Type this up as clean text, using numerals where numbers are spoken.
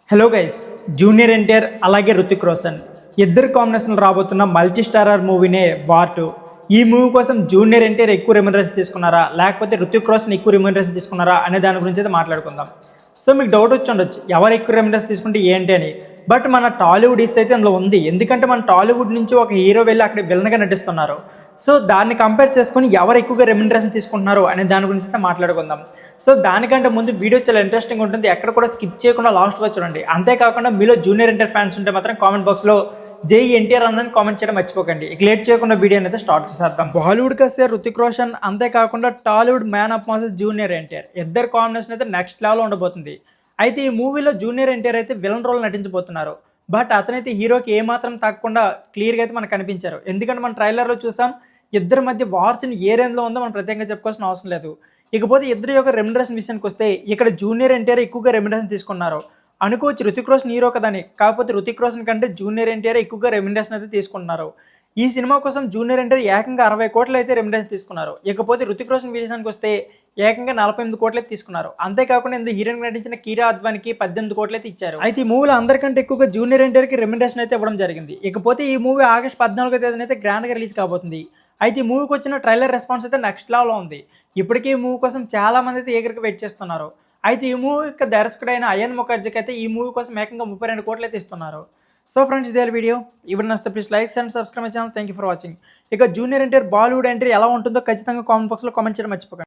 Hello guys, junior NTR అలాగే రుతిక్ రోషన్ ఇద్దరు కాంబినేషన్లో రాబోతున్న మల్టీ స్టారర్ మూవీనే వార్ 2. ఈ మూవీ కోసం జూనియర్ ఎన్టీఆర్ ఎక్కువ రెమ్యునరేషన్ తీసుకున్నారా లేకపోతే రుతిక్ రోషన్ ఎక్కువ రెమ్యునరేషన్ తీసుకున్నారా అనే దాని గురించి అయితే మాట్లాడుకుందాం. సో మీకు డౌట్ వచ్చి ఉండొచ్చు ఎవరు ఎక్కువ రెమ్యునరేషన్ తీసుకుంటే ఏంటి అని. బట్ మన టాలీవుడ్ ఇస్ అయితే అందులో ఉంది, ఎందుకంటే మన టాలీవుడ్ నుంచి ఒక హీరో వెళ్ళి అక్కడ విలన్గా నటిస్తున్నారు. సో దాన్ని కంపేర్ చేసుకుని ఎవరు ఎక్కువగా రెమ్యునరేషన్ తీసుకుంటున్నారు అనే దాని గురించి అయితే మాట్లాడుకుందాం. సో దానికంటే ముందు వీడియో చాలా ఇంట్రెస్టింగ్ ఉంటుంది, ఎక్కడ కూడా స్కిప్ చేయకుండా లాస్ట్ వరకు చూడండి. అంతేకాకుండా మీలో జూనియర్ ఎన్టీఆర్ ఫ్యాన్స్ ఉంటే మాత్రం కామెంట్ బాక్స్లో జై ఎన్టీఆర్ అన్నని కామెంట్ చేయడం మర్చిపోకండి. ఇక లేట్ చేయకుండా వీడియోని అయితే స్టార్ట్ చేసేద్దాం. బాలీవుడ్ కసే రుతిక్ రోషన్, అంతేకాకుండా Tollywood man of masses junior NTR ఇద్దరు కాంబినేషన్ అయితే నెక్స్ట్ లెవెల్ ఉండబోతుంది. అయితే ఈ మూవీలో జూనియర్ ఎన్టీఆర్ అయితే విలన్ రోల్ నటించబోతున్నారు. బట్ అతనైతే హీరోకి ఏమాత్రం తగ్గకుండా క్లియర్గా అయితే మనకు కనిపించారు. ఎందుకంటే మన ట్రైలర్లో చూసాం ఇద్దరి మధ్య వార్ సీన్ ఏ రేంజ్లో ఉందో మనం ప్రత్యేకంగా చెప్పుకోవాల్సిన అవసరం లేదు. ఇకపోతే ఇద్దరి యొక్క రెమ్యునరేషన్ విషయానికి వస్తే ఇక్కడ జూనియర్ ఎన్టీఆర్ ఎక్కువగా రెమ్యునరేషన్ తీసుకున్నారు అనుకోవచ్చు. రుతిక్ రోషన్ హీరో కదని, కాకపోతే రుతిక్ రోషన్ కంటే జూనియర్ ఎన్టీఆర్ ఎక్కువగా రెమ్యునరేషన్ అయితే తీసుకున్నారు. ఈ సినిమా కోసం జూనియర్ ఎన్టీఆర్ ఏకంగా 60 కోట్లు అయితే రెమ్యునరేషన్ తీసుకున్నారు. ఇకపోతే రుతిక్ రోషన్ విషయానికి వస్తే ఏకంగా 48 కోట్లు అయితే తీసుకున్నారు. అంతేకాకుండా ఇందులో హీరోయిన్ నటించిన కీరా అద్వానికి 18 కోట్లు అయితే ఇచ్చారు. అయితే ఈ మూవీలో అందరికంటే ఎక్కువగా జూనియర్ ఎన్టీఆర్కి రెమ్యునరేషన్ అయితే ఇవ్వడం జరిగింది. ఇకపోతే ఈ మూవీ ఆగస్ట్ 14వ తేదీన అయితే గ్రాండ్గా రిలీజ్ కాబోతుంది. అయితే ఈ మూవీకి వచ్చిన ట్రైలర్ రెస్పాన్స్ అయితే నెక్స్ట్ లెవెల్లో ఉంది. ఇప్పటికీ ఈ మూవీ కోసం చాలా మంది అయితే ఏగరికి వెయిట్ చేస్తున్నారు. అయితే ఈ మూవీ యొక్క దర్శకుడైన అయాన్ ముఖర్జీకి అయితే ఈ మూవీ కోసం ఏకంగా 32 కోట్లు అయితే ఇస్తున్నారు. సో ఫ్రెండ్స్, ఇదే వీడియో. ఇప్పుడు నచ్చితే please like and subscribe my channel. Thank you for watching. ఇక జూనియర్ ఎన్టీఆర్ బాలీవుడ్ ఎంట్రీ ఎలా ఉంటుందో ఖచ్చితంగా కామెంట్ బాక్స్లో కామెంట్ చేయడం మర్చిపోకండి.